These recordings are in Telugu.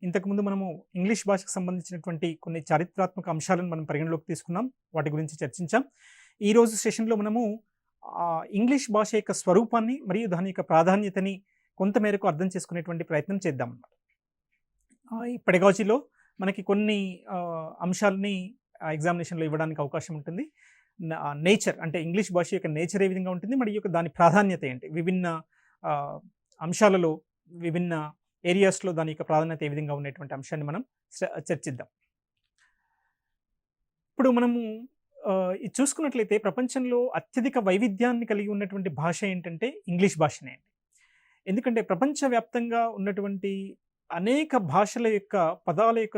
ఇంతకుముందు మనము ఇంగ్లీష్ భాషకు సంబంధించినటువంటి కొన్ని చారిత్రాత్మక అంశాలను మనం పరిగణలోకి తీసుకున్నాం. వాటి గురించి చర్చించాం. ఈరోజు సెషన్‌లో మనము ఇంగ్లీష్ భాష యొక్క స్వరూపాన్ని మరియు దాని యొక్క ప్రాధాన్యతని కొంత మేరకు అర్థం చేసుకునేటువంటి ప్రయత్నం చేద్దామన్నమాట. ఈ పెడగాజీలో మనకి కొన్ని అంశాలని ఎగ్జామినేషన్‌లో ఇవ్వడానికి అవకాశం ఉంటుంది. నేచర్ అంటే ఇంగ్లీష్ భాష యొక్క నేచర్ ఏ విధంగా ఉంటుంది, మరియు దాని ప్రాధాన్యత ఏంటి, విభిన్న అంశాలలో విభిన్న ఏరియాస్‌లో దాని యొక్క ప్రాధాన్యత ఏ విధంగా ఉన్నటువంటి అంశాన్ని మనం చర్చిద్దాం. ఇప్పుడు మనము ఇది చూసుకున్నట్లయితే ప్రపంచంలో అత్యధిక వైవిధ్యాన్ని కలిగి ఉన్నటువంటి భాష ఏంటంటే ఇంగ్లీష్ భాషనే అండి. ఎందుకంటే ప్రపంచవ్యాప్తంగా ఉన్నటువంటి అనేక భాషల యొక్క పదాల యొక్క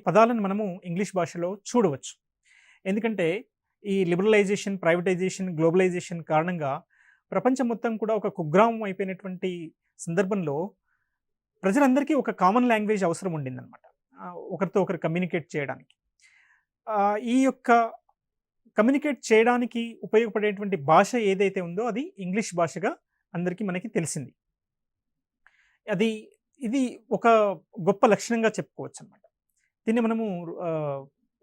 పదాలను మనము ఇంగ్లీష్ భాషలో చూడవచ్చు. ఎందుకంటే ఈ లిబరలైజేషన్, ప్రైవేటైజేషన్, గ్లోబలైజేషన్ కారణంగా ప్రపంచం మొత్తం కూడా ఒక కుగ్రామం అయిపోయినటువంటి సందర్భంలో ప్రజలందరికీ ఒక కామన్ లాంగ్వేజ్ అవసరం ఉండిందనమాట, ఒకరితో ఒకరు కమ్యూనికేట్ చేయడానికి. ఈ యొక్క కమ్యూనికేట్ చేయడానికి ఉపయోగపడేటువంటి భాష ఏదైతే ఉందో అది ఇంగ్లీష్ భాషగా అందరికీ మనకి తెలిసింది. ఇది ఒక గొప్ప లక్షణంగా చెప్పుకోవచ్చు అనమాట. దీన్ని మనము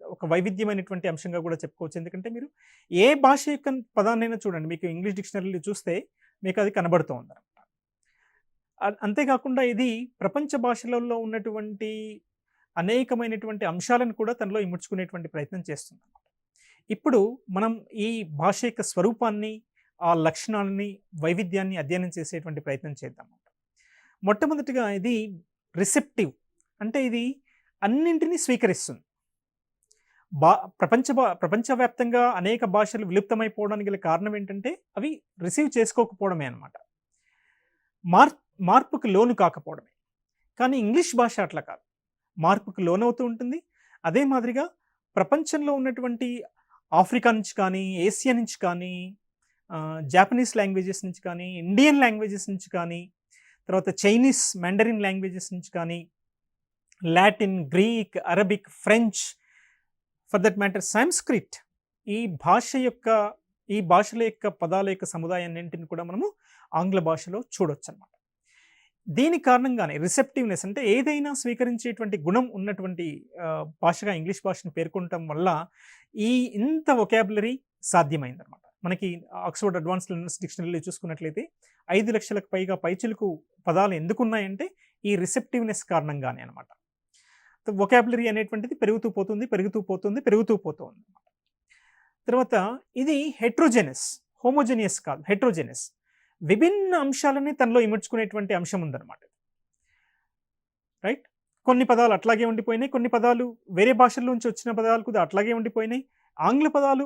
ఒక వైవిధ్యమైనటువంటి అంశంగా కూడా చెప్పుకోవచ్చు. ఎందుకంటే మీరు ఏ భాష యొక్క పదాన్నైనా చూడండి, మీకు ఇంగ్లీష్ డిక్షనరీలో చూస్తే మీకు అది కనబడుతూ ఉందన్నమాట. అంతేకాకుండా ఇది ప్రపంచ భాషలలో ఉన్నటువంటి అనేకమైనటువంటి అంశాలను కూడా తనలో ఇముడ్చుకునేటువంటి ప్రయత్నం చేస్తుందన్నమాట. ఇప్పుడు మనం ఈ భాష యొక్క స్వరూపాన్ని, ఆ లక్షణాలని, వైవిధ్యాన్ని అధ్యయనం చేసేటువంటి ప్రయత్నం చేద్దాం. మొట్టమొదటిగా ఇది రిసెప్టివ్, అంటే ఇది అన్నింటినీ స్వీకరిస్తుంది. ప్రపంచవ్యాప్తంగా అనేక భాషలు విలుప్తమైపోవడానికి గల కారణం ఏంటంటే అవి రిసీవ్ చేసుకోకపోవడమే అనమాట, మార్పుకు లోను కాకపోవడమే. కానీ ఇంగ్లీష్ భాష అట్లా కాదు, మార్పుకు లోనవుతూ ఉంటుంది. అదే మాదిరిగా ప్రపంచంలో ఉన్నటువంటి ఆఫ్రికా నుంచి కానీ, ఏసియా నుంచి కానీ, జాపనీస్ లాంగ్వేజెస్ నుంచి కానీ, ఇండియన్ లాంగ్వేజెస్ నుంచి కానీ, తర్వాత చైనీస్ మ్యాండరిన్ లాంగ్వేజెస్ నుంచి కానీ, Latin, Greek, Arabic, French, for that matter Sanskrit, ఈ భాషల యొక్క పదాల యొక్క సముదాయాన్నింటిని కూడా మనము ఆంగ్ల భాషలో చూడొచ్చు అన్నమాట. దీని కారణంగానే రిసెప్టివ్నెస్, అంటే ఏదైనా స్వీకరించేటువంటి గుణం ఉన్నటువంటి భాషగా ఇంగ్లీష్ భాషను పేర్కొనటం వల్ల ఇంత వొకాబులరీ సాధ్యమైందనమాట. మనకి ఆక్స్ఫర్డ్ అడ్వాన్స్డ్ లెర్నర్స్ డిక్షనరీలో చూసుకున్నట్లయితే 5 లక్షలకు పైగా పైచిలుకు పదాలు ఎందుకున్నాయంటే ఈ రిసెప్టివ్నెస్ కారణంగానే అనమాట. వొకాబులరీ అనేటువంటిది పెరుగుతూ పోతుంది. తర్వాత ఇది హెట్రోజెనస్, హోమోజెనియస్ కాదు, హెట్రోజెనస్, విభిన్న అంశాలని తనలో ఇముడ్చుకునేటువంటి అంశం ఉందన్నమాట. రైట్, కొన్ని పదాలు అట్లాగే ఉండిపోయినాయి, కొన్ని పదాలు వేరే భాషల్లోంచి వచ్చిన పదాలు కూడా అట్లాగే ఉండిపోయినాయి. ఆంగ్ల పదాలు,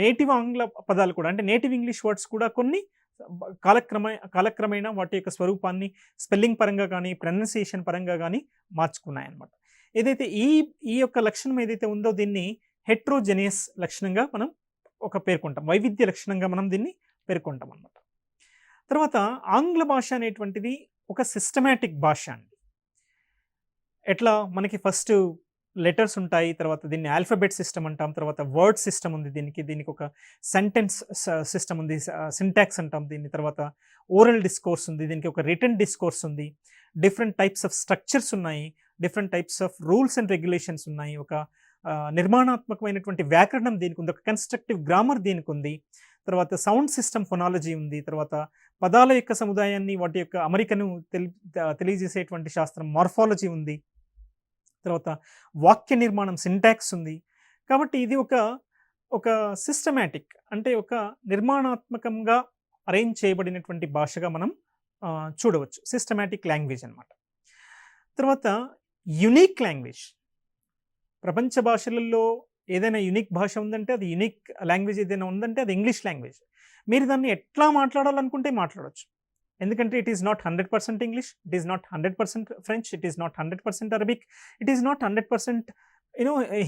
నేటివ్ ఆంగ్ల పదాలు కూడా, అంటే నేటివ్ ఇంగ్లీష్ వర్డ్స్ కూడా కొన్ని కాలక్రమేణా వాటి యొక్క స్వరూపాన్ని స్పెల్లింగ్ పరంగా కానీ, ప్రొనౌన్సియేషన్ పరంగా కానీ మార్చుకున్నాయన్నమాట. ఏదైతే ఈ యొక్క లక్షణం ఏదైతే ఉందో దీన్ని హెట్రోజెనియస్ లక్షణంగా మనం పేర్కొంటాం, వైవిధ్య లక్షణంగా మనం దీన్ని పేర్కొంటాం అన్నమాట. తర్వాత ఆంగ్ల భాష అనేటువంటిది ఒక సిస్టమాటిక్ భాష అండి. ఎట్లా, మనకి ఫస్ట్ లెటర్స్ ఉంటాయి, తర్వాత దీన్ని ఆల్ఫాబెట్ సిస్టమ్ అంటాం, తర్వాత వర్డ్ సిస్టమ్ ఉంది, దీనికి ఒక సెంటెన్స్ సిస్టమ్ ఉంది, సింటాక్స్ అంటాం దీన్ని, తర్వాత ఓరల్ డిస్కోర్స్ ఉంది, దీనికి ఒక రిటన్ డిస్కోర్స్ ఉంది, డిఫరెంట్ టైప్స్ ఆఫ్ స్ట్రక్చర్స్ ఉన్నాయి, different types of rules and regulations ఉన్నాయి, ఒక నిర్మాణాత్మకమైనటువంటి వ్యాకరణం దీనికి ఉంది, ఒక కన్స్ట్రక్టివ్ గ్రామర్ దీనికి ఉంది, తర్వాత సౌండ్ సిస్టమ్, ఫొనాలజీ ఉంది, తర్వాత పదాల యొక్క సముదాయాన్ని, వాటి యొక్క అమరికను తెలియజేసేటువంటి శాస్త్రం మార్ఫాలజీ ఉంది, తర్వాత వాక్య నిర్మాణం, సింటాక్స్ ఉంది. కాబట్టి ఇది ఒక సిస్టమాటిక్, అంటే ఒక నిర్మాణాత్మకంగా అరేంజ్ చేయబడినటువంటి భాషగా మనం చూడవచ్చు, సిస్టమాటిక్ లాంగ్వేజ్ అన్నమాట. తర్వాత యునిక్ లాంగ్వేజ్, ప్రపంచ భాషలలో ఏదైనా యునిక్ భాష ఉందంటే, అది యునిక్ లాంగ్వేజ్ ఏదైనా ఉందంటే అది ఇంగ్లీష్ లాంగ్వేజ్. మీరు దాన్ని ఎట్లా మాట్లాడాలనుకుంటే మాట్లాడవచ్చు. ఎందుకంటే it is not 100% English, it is not 100% French, it is not 100% Arabic, it is not 100%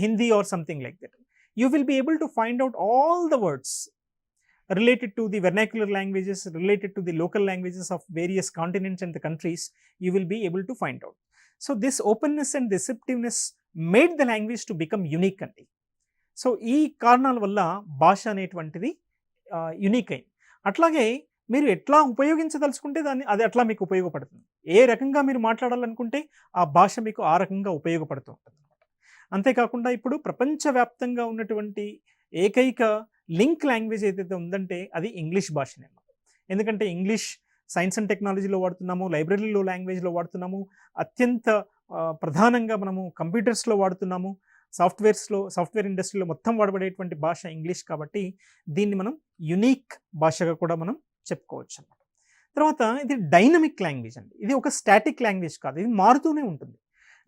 Hindi or something like that. You will be able to find out all the words related to the vernacular languages, related to the local languages of various continents and the countries, you will be able to find out. So this openness and receptiveness made the language to become unique andi. So ఈ కారణాల వల్ల భాష అనేటువంటిది యునిక్ అయింది. అట్లాగే మీరు ఎట్లా ఉపయోగించదలుచుకుంటే అది అట్లా మీకు ఉపయోగపడుతుంది. ఏ రకంగా మీరు మాట్లాడాలనుకుంటే ఆ భాష మీకు ఆ రకంగా ఉపయోగపడుతూ ఉంటుందనమాట. అంతేకాకుండా ఇప్పుడు ప్రపంచవ్యాప్తంగా ఉన్నటువంటి ఏకైక లింక్ లాంగ్వేజ్ ఏదైతే ఉందంటే అది ఇంగ్లీష్ భాషనే అన్నమాట. ఎందుకంటే ఇంగ్లీష్ సైన్స్ అండ్ టెక్నాలజీలో వాడుతున్నాము, లైబ్రరీలో లాంగ్వేజ్‌లో వాడుతున్నాము, అత్యంత ప్రధానంగా మనము కంప్యూటర్స్‌లో వాడుతున్నాము, సాఫ్ట్‌వేర్ ఇండస్ట్రీలో మొత్తం వాడబడేటువంటి భాష ఇంగ్లీష్ కాబట్టి దీన్ని మనం యునీక్ భాషగా కూడా మనం చెప్పుకోవచ్చనమాట. తర్వాత ఇది డైనమిక్ లాంగ్వేజ్ అండి. ఇది ఒక స్టాటిక్ లాంగ్వేజ్ కాదు. ఇది మారుతూనే ఉంటుంది.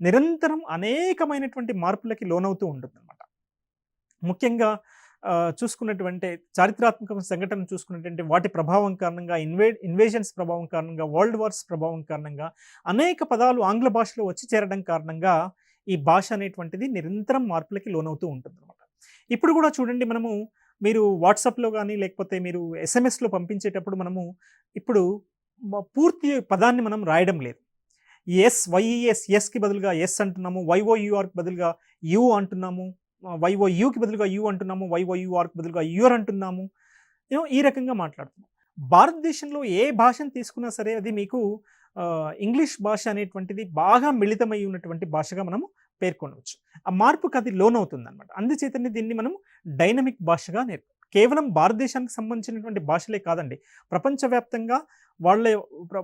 నిరంతరం అనేకమైనటువంటి మార్పులకి లోనవుతూ ఉంటుందనమాట. ముఖ్యంగా చూసుకున్నటువంటి చారిత్రాత్మక సంఘటన చూసుకున్నటువంటి వాటి ప్రభావం కారణంగా ఇన్వేజన్స్ ప్రభావం కారణంగా, వరల్డ్ వార్స్ ప్రభావం కారణంగా అనేక పదాలు ఆంగ్ల భాషలో వచ్చి చేరడం కారణంగా ఈ భాష అనేటువంటిది నిరంతరం మార్పులకి లోనవుతూ ఉంటుందన్నమాట. ఇప్పుడు కూడా చూడండి మీరు వాట్సాప్‌లో గానీ, లేకపోతే మీరు ఎస్ఎంఎస్‌లో పంపించేటప్పుడు ఇప్పుడు పూర్తి పదాన్ని మనం రాయడం లేదు. వైఈఎస్ ఎస్‌కి బదులుగా ఎస్ అంటున్నాము. వైఓయూఆర్‌కి బదులుగా యు అంటున్నాము. వైఓయూకి బదులుగా యు అంటున్నాము. వైఓయూఆర్‌కి బదులుగా యూర్ అంటున్నాము. ఈ రకంగా మాట్లాడుతున్నాం. భారతదేశంలో ఏ భాషను తీసుకున్నా సరే అది మీకు ఇంగ్లీష్ భాష అనేటువంటిది బాగా మిళితమై ఉన్నటువంటి భాషగా మనము పేర్కొనవచ్చు. ఆ మార్పుకి అది లోనవుతుందనమాట. అందుచేతనే దీన్ని మనం డైనమిక్ భాషగా కేవలం భారతదేశానికి సంబంధించినటువంటి భాషలే కాదండి. ప్రపంచవ్యాప్తంగా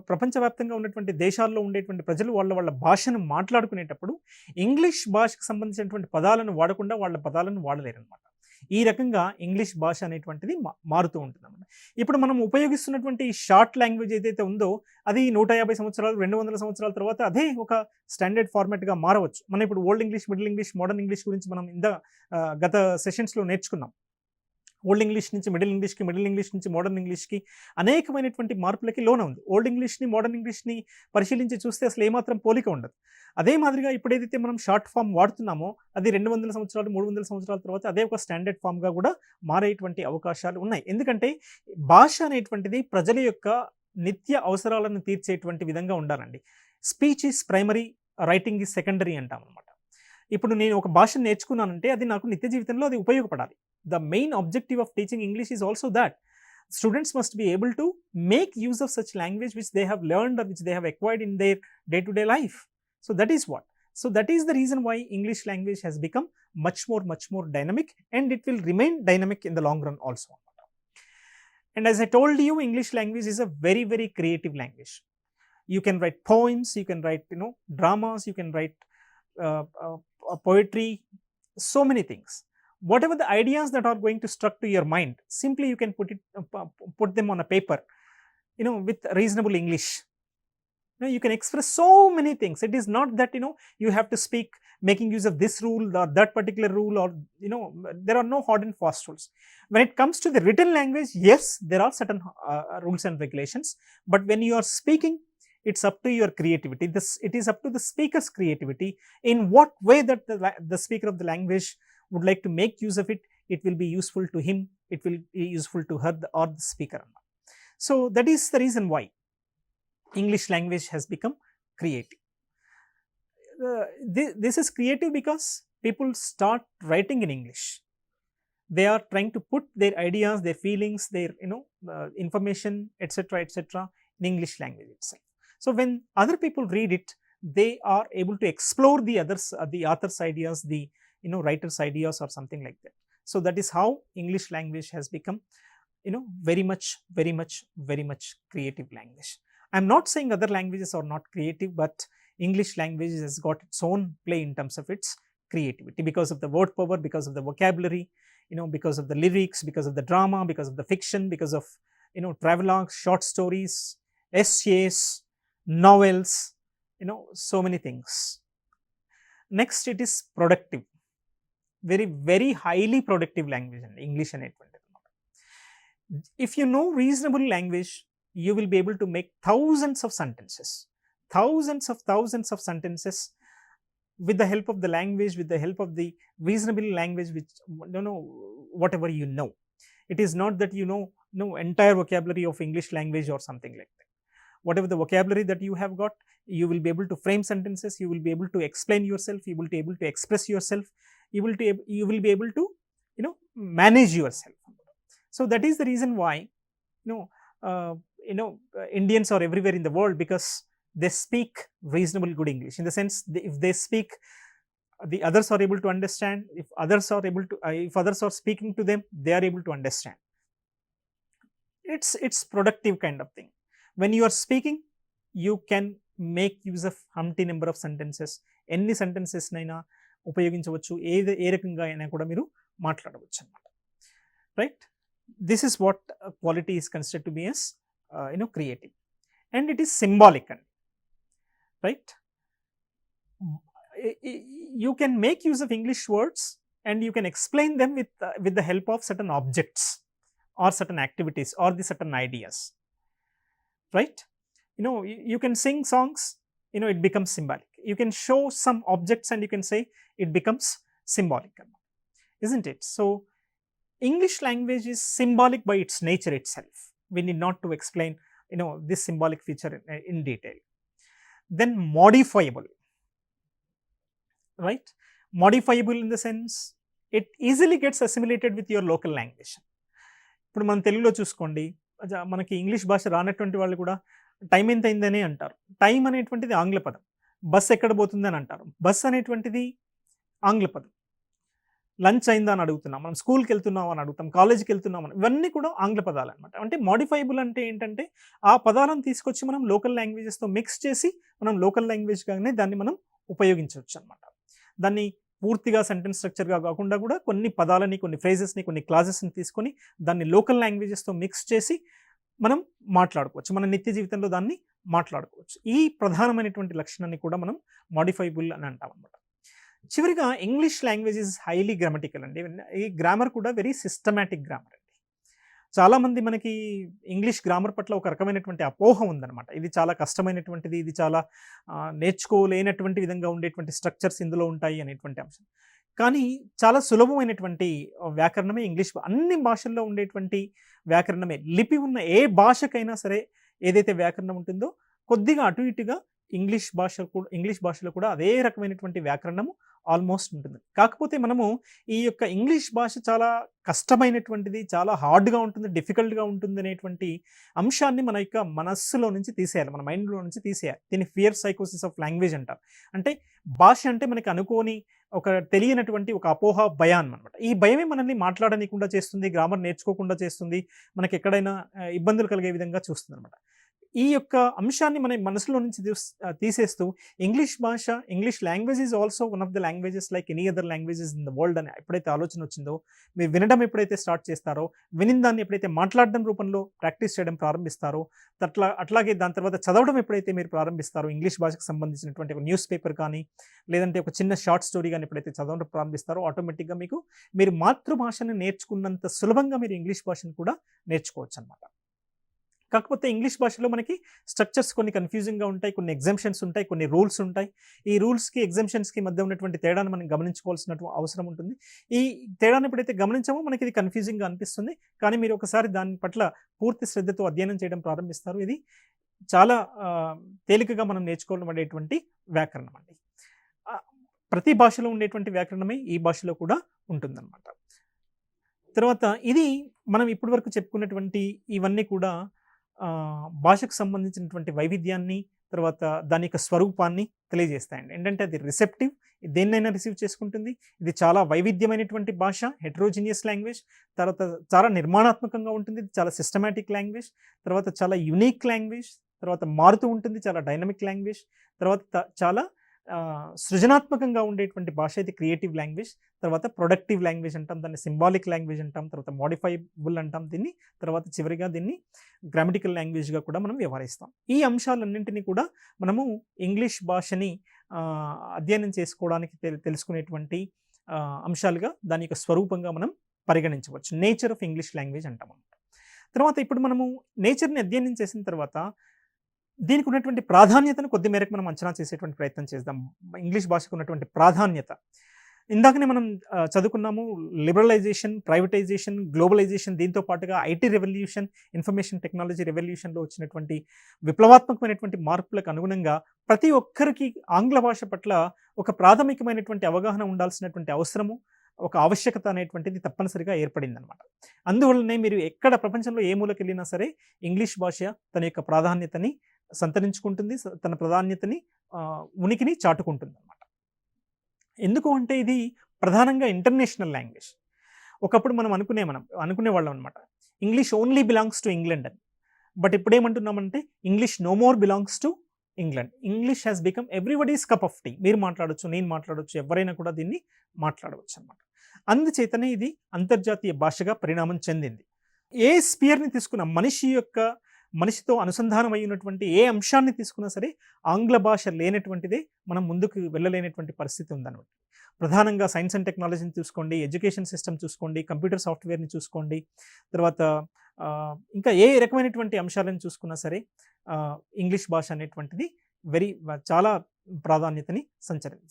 ప్రపంచవ్యాప్తంగా ఉన్నటువంటి దేశాల్లో ఉండేటువంటి ప్రజలు వాళ్ళ భాషను మాట్లాడుకునేటప్పుడు ఇంగ్లీష్ భాషకు సంబంధించినటువంటి పదాలను వాడకుండా వాళ్ళ పదాలను వాడలేరనమాట. ఈ రకంగా ఇంగ్లీష్ భాష అనేటువంటిది మారుతూ ఉంటుందన్నమాట. ఇప్పుడు మనం ఉపయోగిస్తున్నటువంటి షార్ట్ లాంగ్వేజ్ ఏదైతే ఉందో అది 150 సంవత్సరాలు, 200 సంవత్సరాల తర్వాత అదే ఒక స్టాండర్డ్ ఫార్మాట్‌గా మారవచ్చు. మనం ఇప్పుడు old English, middle English, modern English గురించి మనం గత సెషన్స్‌లో నేర్చుకున్నాం. ఓల్డ్ ఇంగ్లీష్ నుంచి మిడిల్ ఇంగ్లీష్‌కి, మిడిల్ ఇంగ్లీష్ నుంచి మోడర్న్ ఇంగ్లీష్‌కి అనేకమైనటువంటి మార్పులకి లోనవుంది. ఓల్డ్ ఇంగ్లీష్‌ని, మోడర్న్ ఇంగ్లీష్‌ని పరిశీలించి చూస్తే అసలు ఏమాత్రం పోలిక ఉండదు. అదే మాదిరిగా ఇప్పుడేదైతే మనం షార్ట్ ఫార్మ్ వాడుతున్నామో అది 200 సంవత్సరాలు, 300 సంవత్సరాల తర్వాత అదే ఒక స్టాండర్డ్ ఫార్మ్‌గా కూడా మారేటువంటి అవకాశాలు ఉన్నాయి. ఎందుకంటే భాష అనేటువంటిది ప్రజల యొక్క నిత్య అవసరాలను తీర్చేటువంటి విధంగా ఉండాలండి. Speech is primary, writing is secondary అంటామనమాట. ఇప్పుడు నేను ఒక భాషను నేర్చుకున్నానంటే అది నాకు నిత్య జీవితంలో అది ఉపయోగపడాలి. The main objective of teaching English is also that students must be able to make use of such language which they have learned or which they have acquired in their day-to-day life. So that is what. So that is the reason why English language has become much more dynamic, and it will remain dynamic in the long run also. And as I told you, English language is a very creative language. You can write poems, you can write dramas, you can write poetry, so many things. Whatever the ideas that are going to struck to your mind, simply you can put them on a paper, with reasonable English. You can express so many things. It is not that you have to speak making use of this rule or that particular rule, or there are no hard and fast rules. When it comes to the written language, yes, there are certain rules and regulations, but when you are speaking, it's up to your creativity. It is up to the speaker's creativity in what way that the speaker of the language would like to make use of it. It will be useful to him, it will be useful to her or the speaker. So that is the reason why English language has become creative. This is creative because people start writing in English. They are trying to put their ideas, their feelings, their information, etc. in English language itself. So when other people read it, they are able to explore the author's ideas, the writer's ideas or something like that. So that is how English language has become very much creative language. I'm not saying other languages are not creative, but English language has got its own play in terms of its creativity, because of the word power, because of the vocabulary, because of the lyrics, because of the drama, because of the fiction, because of travelogues, short stories, essays, novels, so many things. Next, it is productive. Very highly productive language in English అనేటువంటిది. If you know reasonable language, you will be able to make thousands of sentences with the help of the language, with the help of the reasonable language, which whatever you know. It is not that know entire vocabulary of English language or something like that. Whatever the vocabulary that you have got, you will be able to frame sentences, you will be able to explain yourself, you will be able to express yourself, you will be able to manage yourself. So that is the reason why Indians are everywhere in the world because they speak reasonable good English. In the sense, if they speak, the others are able to understand. If others are speaking to them, they are able to understand. It's productive kind of thing. When you are speaking, you can make use of umpty number of sentences. ఎన్ని సెంటెన్సెస్ నైనా ఉపయోగించవచ్చు, ఏ రకంగా అయినా కూడా మీరు మాట్లాడవచ్చు అన్నమాట. Right, this is what quality is considered to be as creative. And it is symbolic అండి. Right, you can make use of English words and you can explain them with the help of certain objects or certain activities or the certain ideas. Right, you can sing songs, it becomes symbolic. You can show some objects and you can say it becomes symbolic, isn't it? So English language is symbolic by its nature itself. We need not to explain this symbolic feature in detail. Then modifiable. Right, modifiable in the sense it easily gets assimilated with your local language. ఇప్పుడు మన తెలుగులో చూసుకోండి, మనకి ఇంగ్లీష్ భాష రానటువంటి వాళ్ళు కూడా టైం ఎంత అయిందని అంటారు. టైం అనేటువంటిది ఆంగ్ల పదం. బస్ ఎక్కడ పోతుందని అంటారు. బస్ అనేటువంటిది ఆంగ్ల పదం. లంచ్ అయిందా అని అడుగుతున్నాం, మనం స్కూల్కి వెళ్తున్నాం అని అడుగుతాం, కాలేజీకి వెళ్తున్నాం అని, ఇవన్నీ కూడా ఆంగ్ల పదాలు అనమాట. అంటే మోడిఫైబుల్ అంటే ఏంటంటే ఆ పదాలను తీసుకొచ్చి మనం లోకల్ లాంగ్వేజెస్తో మిక్స్ చేసి మనం లోకల్ లాంగ్వేజ్గానే దాన్ని మనం ఉపయోగించవచ్చు అనమాట. దాన్ని పూర్తిగా సెంటెన్స్ స్ట్రక్చర్గా కాకుండా కూడా కొన్ని పదాలని, కొన్ని ఫ్రేజెస్ని, కొన్ని క్లాజెస్ని తీసుకొని దాన్ని లోకల్ లాంగ్వేజెస్తో మిక్స్ చేసి మనం మాట్లాడుకోవచ్చు, మన నిత్య జీవితంలో దాన్ని మాట్లాడుకోవచ్చు. ఈ ప్రధానమైనటువంటి లక్షణాన్ని కూడా మనం మోడిఫైబుల్ అని అంటాం అన్నమాట. చివరిగా English language is highly grammatical అండి. ఈ గ్రామర్ కూడా వెరీ సిస్టమాటిక్ గ్రామర్ అండి. చాలామంది మనకి ఇంగ్లీష్ గ్రామర్ పట్ల ఒక రకమైనటువంటి అపోహ ఉందన్నమాట. ఇది చాలా కష్టమైనటువంటిది, ఇది చాలా నేర్చుకోలేనటువంటి విధంగా ఉండేటువంటి స్ట్రక్చర్స్ ఇందులో ఉంటాయి అనేటువంటి అంశం. కానీ చాలా సులభమైనటువంటి వ్యాకరణమే ఇంగ్లీష్. అన్ని భాషల్లో ఉండేటువంటి వ్యాకరణమే. లిపి ఉన్న ఏ భాషకైనా సరే ఏదైతే వ్యాకరణం ఉంటుందో కొద్దిగా అటు ఇటుగా ఇంగ్లీష్ భాషలో కూడా అదే రకమైనటువంటి వ్యాకరణము ఆల్మోస్ట్ ఉంటుంది. కాకపోతే మనము ఈ యొక్క ఇంగ్లీష్ భాష చాలా కష్టమైనటువంటిది, చాలా హార్డ్గా ఉంటుంది, డిఫికల్ట్గా ఉంటుంది అనేటువంటి అంశాన్ని మన యొక్క మనస్సులో నుంచి తీసేయాలి, మన మైండ్లో నుంచి తీసేయాలి. దీన్ని ఫియర్ సైకోసిస్ ఆఫ్ లాంగ్వేజ్ అంటారు. అంటే భాష అంటే మనకి అనుకోని ఒక తెలియనటువంటి ఒక అపోహ, భయాన్ని అనమాట. ఈ భయమే మనల్ని మాట్లాడనీయకుండా చేస్తుంది, గ్రామర్ నేర్చుకోకుండా చేస్తుంది, మనకి ఎక్కడైనా ఇబ్బందులు కలిగే విధంగా చూస్తుంది అనమాట. ఈ యొక్క అంశాన్ని మన మనసులో నుంచి తీసేస్తూ English language is also one of the languages like any other languages in the world అని ఎప్పుడైతే ఆలోచన వచ్చిందో, మీరు వినడం ఎప్పుడైతే స్టార్ట్ చేస్తారో, వినిందాన్ని ఎప్పుడైతే మాట్లాడడం రూపంలో ప్రాక్టీస్ చేయడం ప్రారంభిస్తారో, అట్లాగే దాని తర్వాత చదవడం ఎప్పుడైతే మీరు ప్రారంభిస్తారో, ఇంగ్లీష్ భాషకు సంబంధించినటువంటి ఒక న్యూస్ పేపర్ కానీ లేదంటే ఒక చిన్న షార్ట్ స్టోరీ కానీ ఎప్పుడైతే చదవడం ప్రారంభిస్తారో, ఆటోమేటిక్గా మీరు మాతృభాషను నేర్చుకున్నంత సులభంగా మీరు ఇంగ్లీష్ భాషను కూడా నేర్చుకోవచ్చు అన్నమాట. కాకపోతే ఇంగ్లీష్ భాషలో మనకి స్ట్రక్చర్స్ కొన్ని కన్ఫ్యూజింగ్గా ఉంటాయి, కొన్ని ఎగ్జామ్షన్స్ ఉంటాయి, కొన్ని రూల్స్ ఉంటాయి. ఈ రూల్స్కి ఎగ్జామ్షన్స్కి మధ్య ఉన్నటువంటి తేడాను మనం గమనించుకోవాల్సిన అవసరం ఉంటుంది. ఈ తేడాను ఎప్పుడైతే గమనించామో మనకి ఇది కన్ఫ్యూజింగ్గా అనిపిస్తుంది. కానీ మీరు ఒకసారి దాని పట్ల పూర్తి శ్రద్ధతో అధ్యయనం చేయడం ప్రారంభిస్తారు. ఇది చాలా తేలికగా మనం నేర్చుకోవడం వ్యాకరణం అండి. ప్రతి భాషలో ఉండేటువంటి వ్యాకరణమే ఈ భాషలో కూడా ఉంటుందన్నమాట. తర్వాత ఇది మనం ఇప్పటి వరకు చెప్పుకున్నటువంటి ఇవన్నీ కూడా భాషకు సంబంధించినటువంటి వైవిధ్యాన్ని, తర్వాత దాని యొక్క స్వరూపాన్ని తెలియజేస్తాయండి. ఏంటంటే అది రిసెప్టివ్, దేన్నైనా రిసీవ్ చేసుకుంటుంది. ఇది చాలా వైవిధ్యమైనటువంటి భాష, హెటరోజినియస్ లాంగ్వేజ్. తర్వాత చాలా నిర్మాణాత్మకంగా ఉంటుంది, చాలా సిస్టమాటిక్ లాంగ్వేజ్. తర్వాత చాలా యునీక్ లాంగ్వేజ్. తర్వాత మారుతూ ఉంటుంది, చాలా డైనమిక్ లాంగ్వేజ్. తర్వాత చాలా సృజనాత్మకంగా ఉండేటువంటి భాష, ఇది క్రియేటివ్ లాంగ్వేజ్. తర్వాత ప్రొడక్టివ్ లాంగ్వేజ్ అంటాం, దాన్ని సింబాలిక్ లాంగ్వేజ్ అంటాం, తర్వాత మోడిఫైబుల్ అంటాం దీన్ని. తర్వాత చివరిగా దీన్ని గ్రామటికల్ లాంగ్వేజ్గా కూడా మనం వ్యవహరిస్తాం. ఈ అంశాలన్నింటినీ కూడా మనము ఇంగ్లీష్ భాషని అధ్యయనం చేసుకోవడానికి తెలుసుకునేటువంటి అంశాలుగా, దాని యొక్క స్వరూపంగా మనం పరిగణించవచ్చు. నేచర్ ఆఫ్ ఇంగ్లీష్ లాంగ్వేజ్ అంటాం అన్నమాట. తర్వాత ఇప్పుడు మనము నేచర్ని అధ్యయనం చేసిన తర్వాత దీనికి ఉన్నటువంటి ప్రాధాన్యతను కొద్ది మేరకు మనం అంచనా చేసేటువంటి ప్రయత్నం చేద్దాం. ఇంగ్లీష్ భాషకు ఉన్నటువంటి ప్రాధాన్యత ఇందాకనే మనం చదువుకున్నాము. లిబరలైజేషన్, ప్రైవేటైజేషన్, గ్లోబలైజేషన్, దీంతో పాటుగా ఐటీ రెవల్యూషన్, ఇన్ఫర్మేషన్ టెక్నాలజీ రెవల్యూషన్లో వచ్చినటువంటి విప్లవాత్మకమైనటువంటి మార్పులకు అనుగుణంగా ప్రతి ఒక్కరికి ఆంగ్ల భాష పట్ల ఒక ప్రాథమికమైనటువంటి అవగాహన ఉండాల్సినటువంటి అవసరము, ఒక ఆవశ్యకత అనేటువంటిది తప్పనిసరిగా ఏర్పడిందనమాట. అందువల్లనే మీరు ఎక్కడ ప్రపంచంలో ఏ మూలకెళ్ళినా సరే ఇంగ్లీష్ భాష తన యొక్క ప్రాధాన్యతని సంతరించుకుంటుంది. తన ప్రాధాన్యతని ఉనికిని చాటుకుంటుందనమాట. ఎందుకు అంటే ఇది ప్రధానంగా ఇంటర్నేషనల్ లాంగ్వేజ్. ఒకప్పుడు మనం అనుకునేవాళ్ళం అనమాట. English only belongs to England అని. బట్ ఇప్పుడేమంటున్నామంటే English no more belongs to England. English has become everybody's cup of tea. మీరు మాట్లాడొచ్చు, నేను మాట్లాడొచ్చు, ఎవరైనా కూడా దీన్ని మాట్లాడవచ్చు అనమాట. అందుచేతనే ఇది అంతర్జాతీయ భాషగా పరిణామం చెందింది. ఏ స్పియర్‌ని తీసుకున్నా మనిషితో అనుసంధానం అయినటువంటి ఏ అంశాన్ని తీసుకున్నా సరే ఆంగ్ల భాష లేనటువంటిదే మనం ముందుకు వెళ్ళలేనటువంటి పరిస్థితి ఉందన్నమాట. ప్రధానంగా సైన్స్ అండ్ టెక్నాలజీని చూసుకోండి, ఎడ్యుకేషన్ సిస్టమ్ చూసుకోండి, కంప్యూటర్ సాఫ్ట్‌వేర్‌ని చూసుకోండి, తర్వాత ఇంకా ఏ రకమైనటువంటి అంశాలను చూసుకున్నా సరే ఇంగ్లీష్ భాష అనేటువంటిది చాలా ప్రాధాన్యతని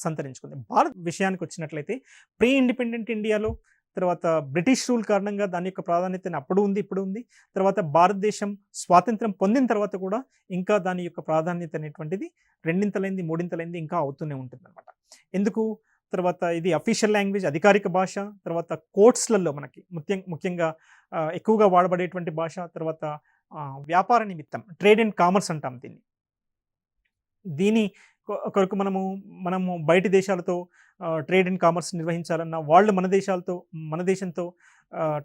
సంతరించుకుంది. భారత్ విషయానికి వచ్చినట్లయితే ప్రీ ఇండిపెండెంట్ ఇండియాలో, తర్వాత బ్రిటిష్ రూల్ కారణంగా దాని యొక్క ప్రాధాన్యతని అప్పుడు ఉంది, ఇప్పుడు ఉంది. తర్వాత భారతదేశం స్వాతంత్రం పొందిన తర్వాత కూడా ఇంకా దాని యొక్క ప్రాధాన్యత అనేటువంటిది రెండింతలైంది, మూడింతలైంది, ఇంకా అవుతూనే ఉంటుందన్నమాట. ఎందుకు? తర్వాత ఇది అఫీషియల్ లాంగ్వేజ్, అధికారిక భాష. తర్వాత కోర్ట్స్‌లలో మనకి ముఖ్యంగా ఎక్కువగా వాడబడేటువంటి భాష. తర్వాత వ్యాపార నిమిత్తం ట్రేడ్ అండ్ కామర్స్ అంటాం దీన్ని. దీని కొరకు మనము బయటి దేశాలతో ట్రేడ్ అండ్ కామర్స్ నిర్వహించాలన్నా, వాళ్ళు మన దేశంతో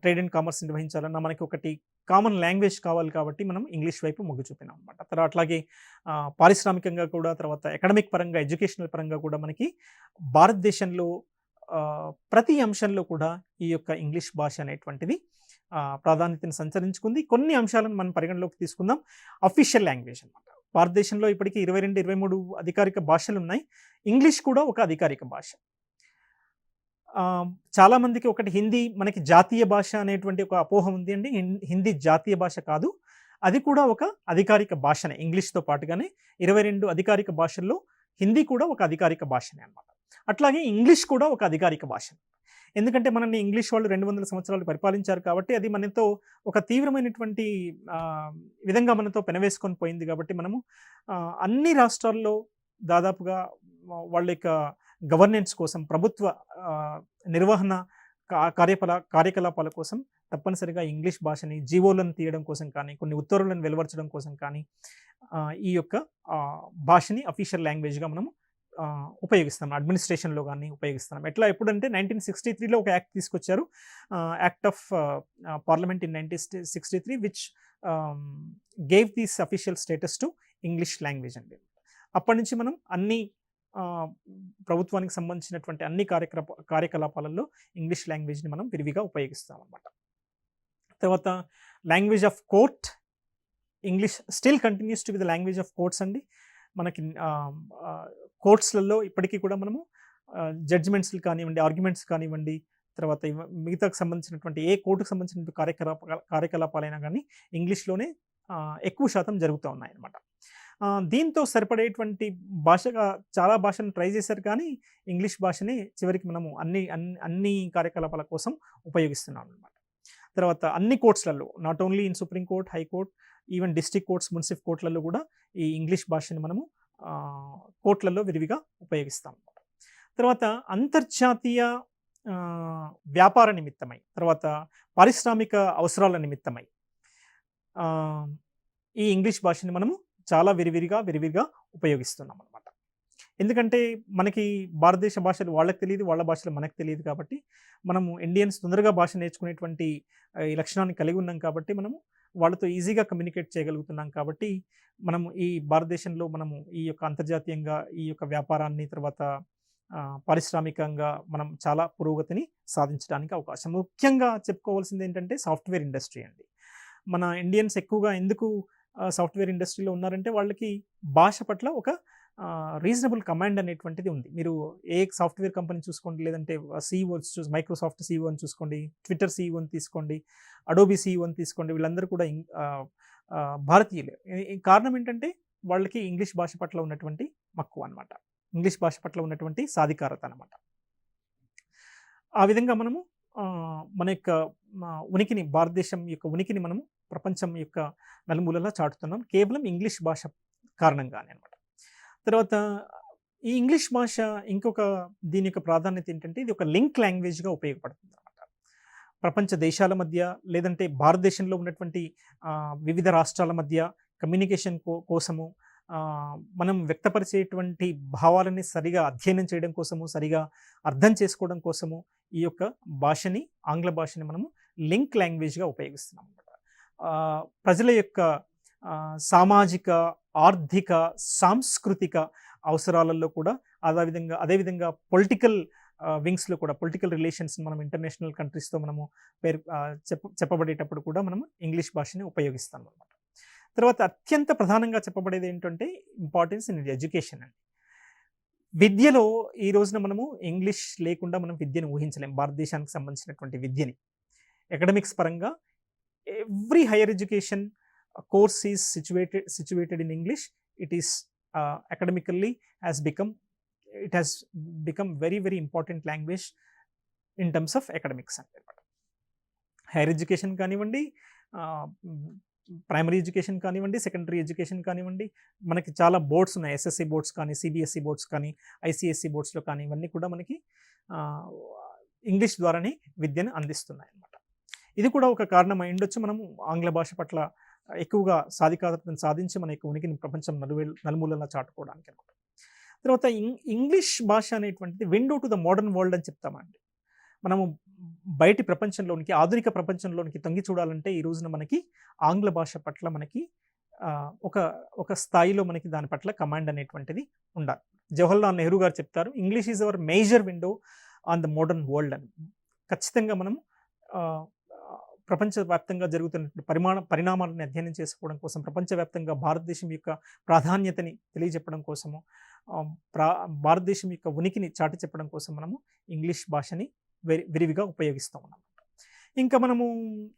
ట్రేడ్ అండ్ కామర్స్ నిర్వహించాలన్నా మనకి ఒకటి కామన్ లాంగ్వేజ్ కావాలి కాబట్టి మనం ఇంగ్లీష్ వైపు మొగ్గు చూపినాం అనమాట. తర్వాత అట్లాగే పారిశ్రామికంగా కూడా, తర్వాత అకాడమిక్ పరంగా, ఎడ్యుకేషనల్ పరంగా కూడా మనకి భారతదేశంలో ప్రతి అంశంలో కూడా ఈ యొక్క ఇంగ్లీష్ భాష అనేటువంటిది ప్రాధాన్యతను సంతరించుకుంది. కొన్ని అంశాలను మనం పరిగణలోకి తీసుకుందాం. అఫీషియల్ లాంగ్వేజ్ అనమాట. భారతదేశంలో ఇప్పటికీ 22, 23 అధికారిక భాషలు ఉన్నాయి. ఇంగ్లీష్ కూడా ఒక అధికారిక భాష. చాలామందికి ఒకటి హిందీ మనకి జాతీయ భాష అనేటువంటి ఒక అపోహ ఉంది అండి. హిందీ జాతీయ భాష కాదు, అది కూడా ఒక అధికారిక భాషనే. ఇంగ్లీష్‌తో పాటుగానే 22 అధికారిక భాషల్లో హిందీ కూడా ఒక అధికారిక భాషనే అనమాట. అట్లాగే ఇంగ్లీష్ కూడా ఒక అధికారిక భాష. ఎందుకంటే మనల్ని ఇంగ్లీష్ వాళ్ళు 200 సంవత్సరాలు పరిపాలించారు కాబట్టి అది మనతో ఒక తీవ్రమైనటువంటి విధంగా మనతో పెనవేసుకొని పోయింది కాబట్టి మనము అన్ని రాష్ట్రాల్లో దాదాపుగా వాళ్ళ యొక్క గవర్నెన్స్ కోసం, ప్రభుత్వ నిర్వహణ కార్యకలాపాల కోసం తప్పనిసరిగా ఇంగ్లీష్ భాషని జీవోలను తీయడం కోసం కానీ, కొన్ని ఉత్తర్వులను వెలువరచడం కోసం కానీ ఈ యొక్క భాషని అఫీషియల్ లాంగ్వేజ్‌గా మనము ఉపయోగిస్తాం. అడ్మినిస్ట్రేషన్‌లో గాని ఉపయోగిస్తున్నాం. ఎప్పుడంటే 1963లో ఒక యాక్ట్ తీసుకొచ్చారు. Act of parliament in 1963 which gave this official status to English language అండి. అప్పటి నుంచి మనం అన్ని ప్రభుత్వానికి సంబంధించినటువంటి అన్ని కార్యకలాపాలలో ఇంగ్లీష్ లాంగ్వేజ్‌ని మనం విరివిగా ఉపయోగిస్తాం అన్నమాట. తర్వాత language of court, English still continues to be the language of courts అండి. మనకి కోర్ట్స్‌లలో ఇప్పటికీ కూడా మనము జడ్జిమెంట్స్‌లు కానివ్వండి, ఆర్గ్యుమెంట్స్ కానివ్వండి, తర్వాత మిగతాకు సంబంధించినటువంటి ఏ కోర్టుకు సంబంధించిన కార్యకలాపాలైనా కానీ ఇంగ్లీష్‌లోనే ఎక్కువ శాతం జరుగుతూ ఉన్నాయన్నమాట. దీంతో సరిపడేటువంటి భాషగా చాలా భాషను ట్రై చేశారు కానీ ఇంగ్లీష్ భాషని చివరికి మనము అన్ని కార్యకలాపాల కోసం ఉపయోగిస్తున్నాం అన్నమాట. తర్వాత అన్ని కోర్ట్స్‌లలో, not only in supreme court, high court, even district courts, మున్సిఫ్ కోర్ట్‌లలో కూడా ఈ ఇంగ్లీష్ భాషని మనము కోర్ట్‌లలో విరివిగా ఉపయోగిస్తాం. తర్వాత అంతర్జాతీయ వ్యాపార నిమిత్తమై, తర్వాత పారిశ్రామిక అవసరాల నిమిత్తమై ఈ ఇంగ్లీష్ భాషని మనము చాలా విరివిగా ఉపయోగిస్తున్నాం అన్నమాట. ఎందుకంటే మనకి భారతదేశ భాషలు వాళ్ళకి తెలియదు, వాళ్ళ భాషలు మనకు తెలియదు కాబట్టి మనము ఇండియన్స్ తొందరగా భాష నేర్చుకునేటువంటి ఈ లక్షణాన్ని కలిగి ఉన్నాం కాబట్టి మనము వాళ్ళతో ఈజీగా కమ్యూనికేట్ చేయగలుగుతున్నాం కాబట్టి మనము ఈ భారతదేశంలో మనము ఈ యొక్క అంతర్జాతీయంగా ఈ యొక్క వ్యాపారాన్ని, తర్వాత పారిశ్రామికంగా మనం చాలా పురోగతిని సాధించడానికి అవకాశం. ముఖ్యంగా చెప్పుకోవాల్సింది ఏంటంటే సాఫ్ట్‌వేర్ ఇండస్ట్రీ అండి. మన ఇండియన్స్ ఎక్కువగా ఎందుకు సాఫ్ట్‌వేర్ ఇండస్ట్రీలో ఉన్నారంటే వాళ్ళకి భాష పట్ల ఒక రీజనబుల్ కమాండ్ అనేటువంటిది ఉంది. మీరు ఏ సాఫ్ట్‌వేర్ కంపెనీ చూసుకోండి, లేదంటే సీఈఓస్ మైక్రోసాఫ్ట్ సీఈఓని చూసుకోండి, ట్విట్టర్ సీఈఓని తీసుకోండి, అడోబీ సీఈఓని తీసుకోండి, వీళ్ళందరూ కూడా భారతీయులే. కారణం ఏంటంటే వాళ్ళకి ఇంగ్లీష్ భాష పట్ల ఉన్నటువంటి మక్కువ అనమాట. ఇంగ్లీష్ భాష పట్ల ఉన్నటువంటి సాధికారత అనమాట. ఆ విధంగా మనము మన యొక్క ఉనికిని, భారతదేశం యొక్క ఉనికిని మనము ప్రపంచం యొక్క నలుమూలలా చాటుతున్నాం కేవలం ఇంగ్లీష్ భాష కారణంగానే అనమాట. తర్వాత ఈ ఇంగ్లీష్ భాష ఇంకొక దీని యొక్క ప్రాధాన్యత ఏంటంటే ఇది ఒక లింక్ లాంగ్వేజ్‌గా ఉపయోగపడుతుందన్నమాట. ప్రపంచ దేశాల మధ్య లేదంటే భారతదేశంలో ఉన్నటువంటి వివిధ రాష్ట్రాల మధ్య కమ్యూనికేషన్ కోసము మనం వ్యక్తపరిచేటువంటి భావాలని సరిగా అధ్యయనం చేయడం కోసము, సరిగా అర్థం చేసుకోవడం కోసము ఈ యొక్క భాషని, ఆంగ్ల భాషని మనము లింక్ లాంగ్వేజ్‌గా ఉపయోగిస్తున్నాం అన్నమాట. ప్రజల యొక్క సామాజిక, ఆర్థిక, సాంస్కృతిక అవసరాలలో కూడా అదేవిధంగా పొలిటికల్ వింగ్స్‌లో కూడా పొలిటికల్ రిలేషన్స్ మనం ఇంటర్నేషనల్ కంట్రీస్‌తో మనము చెప్పబడేటప్పుడు కూడా మనము ఇంగ్లీష్ భాషని ఉపయోగిస్తాం అన్నమాట. తర్వాత అత్యంత ప్రధానంగా చెప్పబడేది ఏంటంటే ఇంపార్టెన్స్ ఇన్ ఎడ్యుకేషన్ అండి. విద్యలో ఈ రోజున మనము ఇంగ్లీష్ లేకుండా మనం విద్యను ఊహించలేం. భారతదేశానికి సంబంధించినటువంటి విద్యని. అకాడమిక్స్ పరంగా every higher education course is situated in English. It is academically it has become very very important language in terms of academics అన్నమాట. హైయర్ ఎడ్యుకేషన్ కానివ్వండి, ప్రైమరీ ఎడ్యుకేషన్ కానివ్వండి, సెకండరీ ఎడ్యుకేషన్ కానివ్వండి, మనకి చాలా బోర్డ్స్ ఉన్నాయి. ఎస్ఎస్సి బోర్డ్స్ కానీ, సిబిఎస్ఈ బోర్డ్స్ కానీ, ఐసిఎస్సి బోర్డ్స్లో కానీ ఇవన్నీ కూడా మనకి ఇంగ్లీష్ ద్వారానే విద్యను అందిస్తున్నాయి అన్నమాట. ఇది కూడా ఒక కారణం అయి ఉండొచ్చు. మనము ఆంగ్ల భాష పట్ల ఎక్కువగా సాధికారతను సాధించి మన యొక్క ఉనికిని ప్రపంచం నలుమూలలా చాటుకోవడానికి అనమాట. తర్వాత ఇంగ్లీష్ భాష అనేటువంటిది window to the modern world అని చెప్తామండి. మనము బయటి ప్రపంచంలోనికి, ఆధునిక ప్రపంచంలోనికి తొంగి చూడాలంటే ఈ రోజున మనకి ఆంగ్ల భాష పట్ల మనకి ఒక స్థాయిలో మనకి దాని పట్ల కమాండ్ అనేటువంటిది ఉండాలి. జవహర్లాల్ నెహ్రూ గారు చెప్తారు, English is our major window on the modern world అని. ఖచ్చితంగా మనము ప్రపంచవ్యాప్తంగా జరుగుతున్న పరిణామాలను అధ్యయనం చేసుకోవడం కోసం, ప్రపంచవ్యాప్తంగా భారతదేశం యొక్క ప్రాధాన్యతని తెలియజెప్పడం కోసము, భారతదేశం యొక్క ఉనికిని చాటి చెప్పడం కోసం మనము ఇంగ్లీష్ భాషని విరివిగా ఉపయోగిస్తూ ఉన్నాం. ఇంకా మనము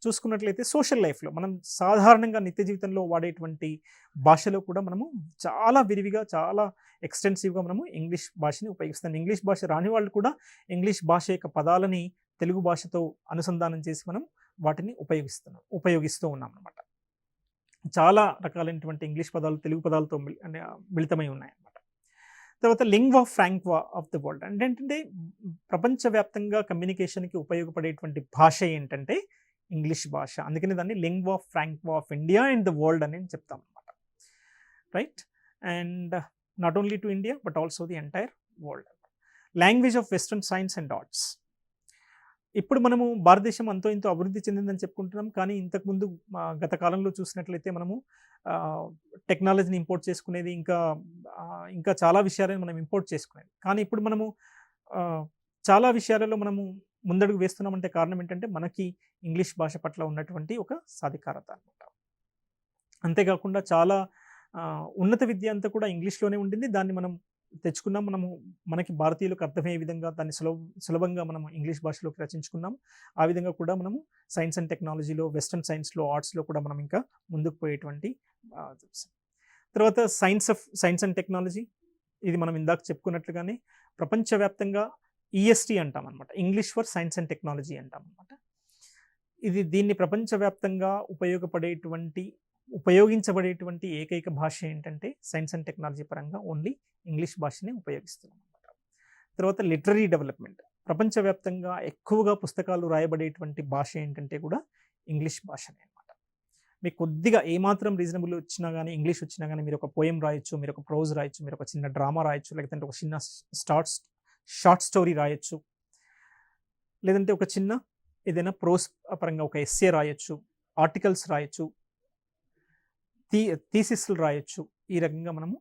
చూసుకున్నట్లయితే సోషల్ లైఫ్లో మనం సాధారణంగా నిత్య జీవితంలో వాడేటువంటి భాషలో కూడా మనము చాలా విరివిగా, చాలా ఎక్స్టెన్సివ్గా మనము ఇంగ్లీష్ భాషని ఉపయోగిస్తాం. ఇంగ్లీష్ భాష రాని వాళ్ళు కూడా ఇంగ్లీష్ భాష యొక్క పదాలని తెలుగు భాషతో అనుసంధానం చేసి మనం వాటిని ఉపయోగిస్తూ ఉన్నాం అన్నమాట. చాలా రకాలైనటువంటి ఇంగ్లీష్ పదాలు తెలుగు పదాలతో మిళితమై ఉన్నాయన్నమాట. తర్వాత లింగ్వా ఫ్రాంక్వా ఆఫ్ ద వరల్డ్ అంటే ఏంటంటే ప్రపంచవ్యాప్తంగా కమ్యూనికేషన్కి ఉపయోగపడేటువంటి భాష ఏంటంటే ఇంగ్లీష్ భాష. అందుకని దాన్ని lingua franca of India and the world అని చెప్తాం అనమాట. Right, and not only to India but also the entire world. Language of western science and arts. ఇప్పుడు మనము భారతదేశం అంతో ఇంతో అభివృద్ధి చెందిందని చెప్పుకుంటున్నాం. కానీ ఇంతకుముందు గత కాలంలో చూసినట్లయితే మనము టెక్నాలజీని ఇంపోర్ట్ చేసుకునేది, ఇంకా చాలా విషయాలను మనం ఇంపోర్ట్ చేసుకునేది. కానీ ఇప్పుడు మనము చాలా విషయాలలో మనము ముందడుగు వేస్తున్నామంటే కారణం ఏంటంటే మనకి ఇంగ్లీష్ భాష పట్ల ఉన్నటువంటి ఒక సాధికారత అనమాట. అంతేకాకుండా చాలా ఉన్నత విద్య అంతా కూడా ఇంగ్లీష్లోనే ఉండింది. దాన్ని మనం తెచ్చుకున్నాం. మనకి భారతీయులకు అర్థమయ్యే విధంగా దాన్ని సులభంగా మనం ఇంగ్లీష్ భాషలోకి రచించుకున్నాం. ఆ విధంగా కూడా మనము సైన్స్ అండ్ టెక్నాలజీలో, వెస్టర్న్ సైన్స్లో, ఆర్ట్స్లో కూడా మనం ఇంకా ముందుకు పోయేటువంటి తర్వాత సైన్స్ అండ్ టెక్నాలజీ. ఇది మనం ఇందాక చెప్పుకున్నట్లుగానే ప్రపంచవ్యాప్తంగా ఈఎస్టీ అంటాం అనమాట, English for science and technology అంటాం అనమాట. దీన్ని ప్రపంచవ్యాప్తంగా ఉపయోగించబడేటువంటి ఏకైక భాష ఏంటంటే సైన్స్ అండ్ టెక్నాలజీ పరంగా ఓన్లీ ఇంగ్లీష్ భాషనే ఉపయోగిస్తున్నాం అన్నమాట. తర్వాత లిటరరీ డెవలప్మెంట్. ప్రపంచవ్యాప్తంగా ఎక్కువగా పుస్తకాలు రాయబడేటువంటి భాష ఏంటంటే కూడా ఇంగ్లీష్ భాషనే అనమాట. మీకు కొద్దిగా ఏమాత్రం రీజనబుల్ వచ్చినా కానీ, ఇంగ్లీష్ వచ్చినా కానీ మీరు ఒక పోయం రాయొచ్చు, మీరు ఒక ప్రోజ్ రాయొచ్చు, మీరు ఒక చిన్న డ్రామా రాయొచ్చు, లేదంటే ఒక చిన్న షార్ట్ స్టోరీ రాయొచ్చు, లేదంటే ఒక చిన్న ఏదైనా ప్రోస్ పరంగా ఒక ఎస్సే రాయొచ్చు, ఆర్టికల్స్ రాయొచ్చు, థీసిస్లు రాయొచ్చు. ఈ రకంగా మనము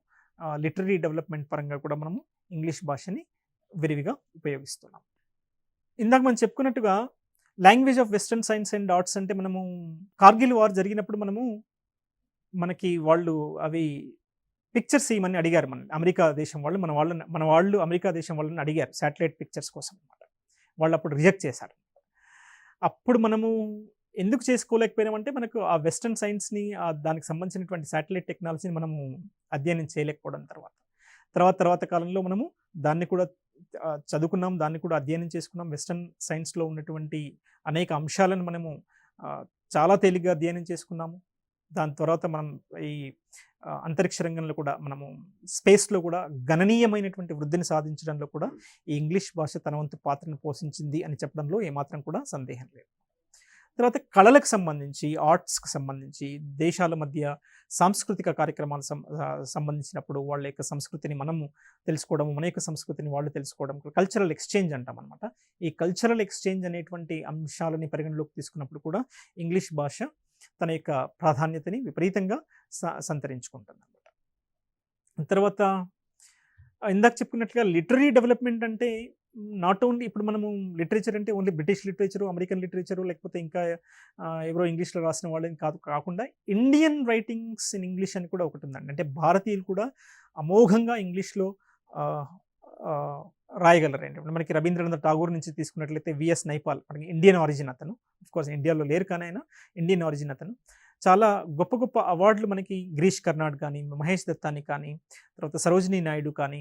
లిటరరీ డెవలప్మెంట్ పరంగా కూడా మనము ఇంగ్లీష్ భాషని విరివిగా ఉపయోగిస్తున్నాం. ఇందాక మనం చెప్పుకున్నట్టుగా language of western science and arts అంటే మనము కార్గిల్ వార్ జరిగినప్పుడు మనకి వాళ్ళు అవి పిక్చర్స్ ఇవ్వమని అడిగారు. అమెరికా దేశం వాళ్ళు మన వాళ్ళు అమెరికా దేశం వాళ్ళని అడిగారు శాటిలైట్ పిక్చర్స్ కోసం అనమాట. వాళ్ళు అప్పుడు రిజెక్ట్ చేశారు. అప్పుడు మనము ఎందుకు చేసుకోలేకపోయినామంటే మనకు ఆ వెస్టర్న్ సైన్స్ని, దానికి సంబంధించినటువంటి శాటిలైట్ టెక్నాలజీని మనము అధ్యయనం చేయలేకపోవడం తర్వాత కాలంలో మనము దాన్ని కూడా చదువుకున్నాం, దాన్ని కూడా అధ్యయనం చేసుకున్నాం. వెస్టర్న్ సైన్స్లో ఉన్నటువంటి అనేక అంశాలను మనము చాలా తేలిగ్గా అధ్యయనం చేసుకున్నాము. దాని తర్వాత మనం ఈ అంతరిక్ష రంగంలో కూడా మనము స్పేస్‌లో కూడా గణనీయమైనటువంటి వృద్ధిని సాధించడంలో కూడా ఈ ఇంగ్లీష్ భాష తన వంతు పాత్రను పోషించింది అని చెప్పడంలో ఏమాత్రం కూడా సందేహం లేదు. తర్వాత కళలకు సంబంధించి, ఆర్ట్స్‌కి సంబంధించి దేశాల మధ్య సాంస్కృతిక కార్యక్రమాలు సంబంధించినప్పుడు వాళ్ళ యొక్క సంస్కృతిని మనము తెలుసుకోవడము, మన యొక్క సంస్కృతిని వాళ్ళు తెలుసుకోవడం కల్చరల్ ఎక్స్‌చేంజ్ అంటామనమాట. ఈ కల్చరల్ ఎక్స్‌చేంజ్ అనేటువంటి అంశాలని పరిగణలోకి తీసుకున్నప్పుడు కూడా ఇంగ్లీష్ భాష తన యొక్క ప్రాధాన్యతని విపరీతంగా సంతరించుకుంటుందనమాట. తర్వాత ఇందాక చెప్పుకున్నట్లుగా లిటరరీ డెవలప్‌మెంట్ అంటే నాట్ ఓన్లీ ఇప్పుడు మనము లిటరేచర్ అంటే only British literature, American literature లేకపోతే ఇంకా ఎవరో ఇంగ్లీష్‌లో రాసిన వాళ్ళని కాకుండా ఇండియన్ రైటింగ్స్ ఇన్ ఇంగ్లీష్ అని కూడా ఒకటుందండి. అంటే భారతీయులు కూడా అమోఘంగా ఇంగ్లీష్‌లో ఆహ్, ఆహ్, రాయగలరండి. ఇప్పుడు మనకి రవీంద్రనాథ్ ఠాగూర్ నుంచి తీసుకున్నట్లయితే విఎస్ నైపాల్ మనకి ఇండియన్ ఆరిజిన్ అతను. ఆఫ్‌కోర్స్ ఇండియాలో లేరు కానీ ఆయన ఇండియన్ ఆరిజిన్ అతను. చాలా గొప్ప గొప్ప అవార్డులు మనకి గిరీష్ కర్నాడ్ కానీ, మహేష్ దత్తాని కానీ, తర్వాత సరోజినీ నాయుడు కానీ,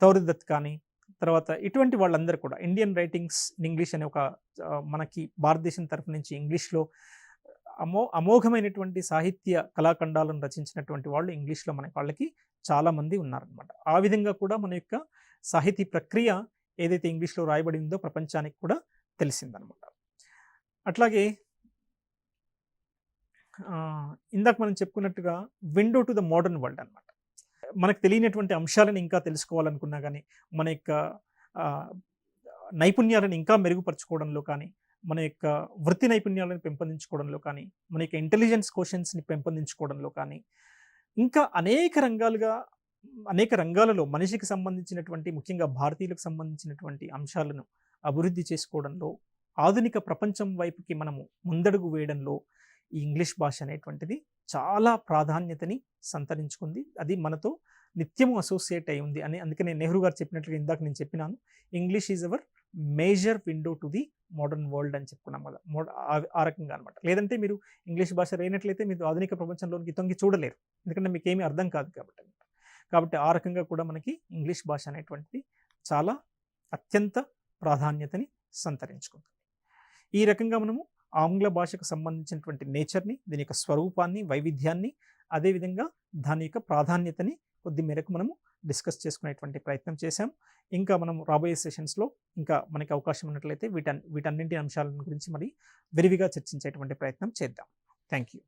తౌర్ దత్ కానీ, తర్వాత ఇటువంటి వాళ్ళందరూ కూడా ఇండియన్ రైటింగ్స్ ఇన్ ఇంగ్లీష్ అనే ఒక మనకి భారతదేశం తరపు నుంచి ఇంగ్లీష్‌లో అమోఘమైనటువంటి సాహిత్య కళాఖండాలను రచించినటువంటి వాళ్ళు ఇంగ్లీష్‌లో వాళ్ళకి చాలామంది ఉన్నారనమాట. ఆ విధంగా కూడా మన యొక్క సాహితీ ప్రక్రియ ఏదైతే ఇంగ్లీష్‌లో రాయబడి ఉందో ప్రపంచానికి కూడా తెలిసిందనమాట. అట్లాగే ఇందాక మనం చెప్పుకున్నట్టుగా window to the modern world అనమాట. మనకు తెలియనటువంటి అంశాలను ఇంకా తెలుసుకోవాలనుకున్నా కానీ, మన యొక్క నైపుణ్యాలను ఇంకా మెరుగుపరుచుకోవడంలో కానీ, మన యొక్క వృత్తి నైపుణ్యాలను పెంపొందించుకోవడంలో కానీ, మన యొక్క ఇంటెలిజెన్స్ కోషెంట్స్‌ని పెంపొందించుకోవడంలో కానీ, ఇంకా అనేక రంగాలలో మనిషికి సంబంధించినటువంటి ముఖ్యంగా భారతీయులకు సంబంధించినటువంటి అంశాలను అభివృద్ధి చేసుకోవడంలో, ఆధునిక ప్రపంచం వైపుకి మనము ముందడుగు వేయడంలో ఈ ఇంగ్లీష్ భాష అనేటువంటిది చాలా ప్రాధాన్యతని సంతరించుకుంది. అది మనతో నిత్యము అసోసియేట్ అయి ఉంది అని అందుకనే నెహ్రూ గారు చెప్పినట్లుగా ఇందాక నేను చెప్పినాను. English is our major window to the modern world అని చెప్పుకున్నాం కదా. ఆ రకంగా అనమాట. లేదంటే మీరు ఇంగ్లీష్ భాష లేనట్లయితే మీరు ఆధునిక ప్రపంచంలోనికి తొంగి చూడలేరు. ఎందుకంటే మీకేమీ అర్థం కాదు కాబట్టి. కాబట్టి ఆ రకంగా కూడా మనకి ఇంగ్లీష్ భాష అనేటువంటిది చాలా అత్యంత ప్రాధాన్యతని సంతరించుకుంది. ఈ రకంగా మనము ఆంగ్ల భాషకు సంబంధించినటువంటి నేచర్‌ని, దీని యొక్క స్వరూపాన్ని, వైవిధ్యాన్ని, అదేవిధంగా దాని యొక్క ప్రాధాన్యతని కొద్ది మేరకు మనము డిస్కస్ చేసుకునేటువంటి ప్రయత్నం చేశాం. ఇంకా మనం రాబోయే సెషన్స్‌లో ఇంకా మనకి అవకాశం ఉన్నట్లయితే వీటన్నింటి అంశాల గురించి మరి విరివిగా చర్చించేటువంటి ప్రయత్నం చేద్దాం. Thank you.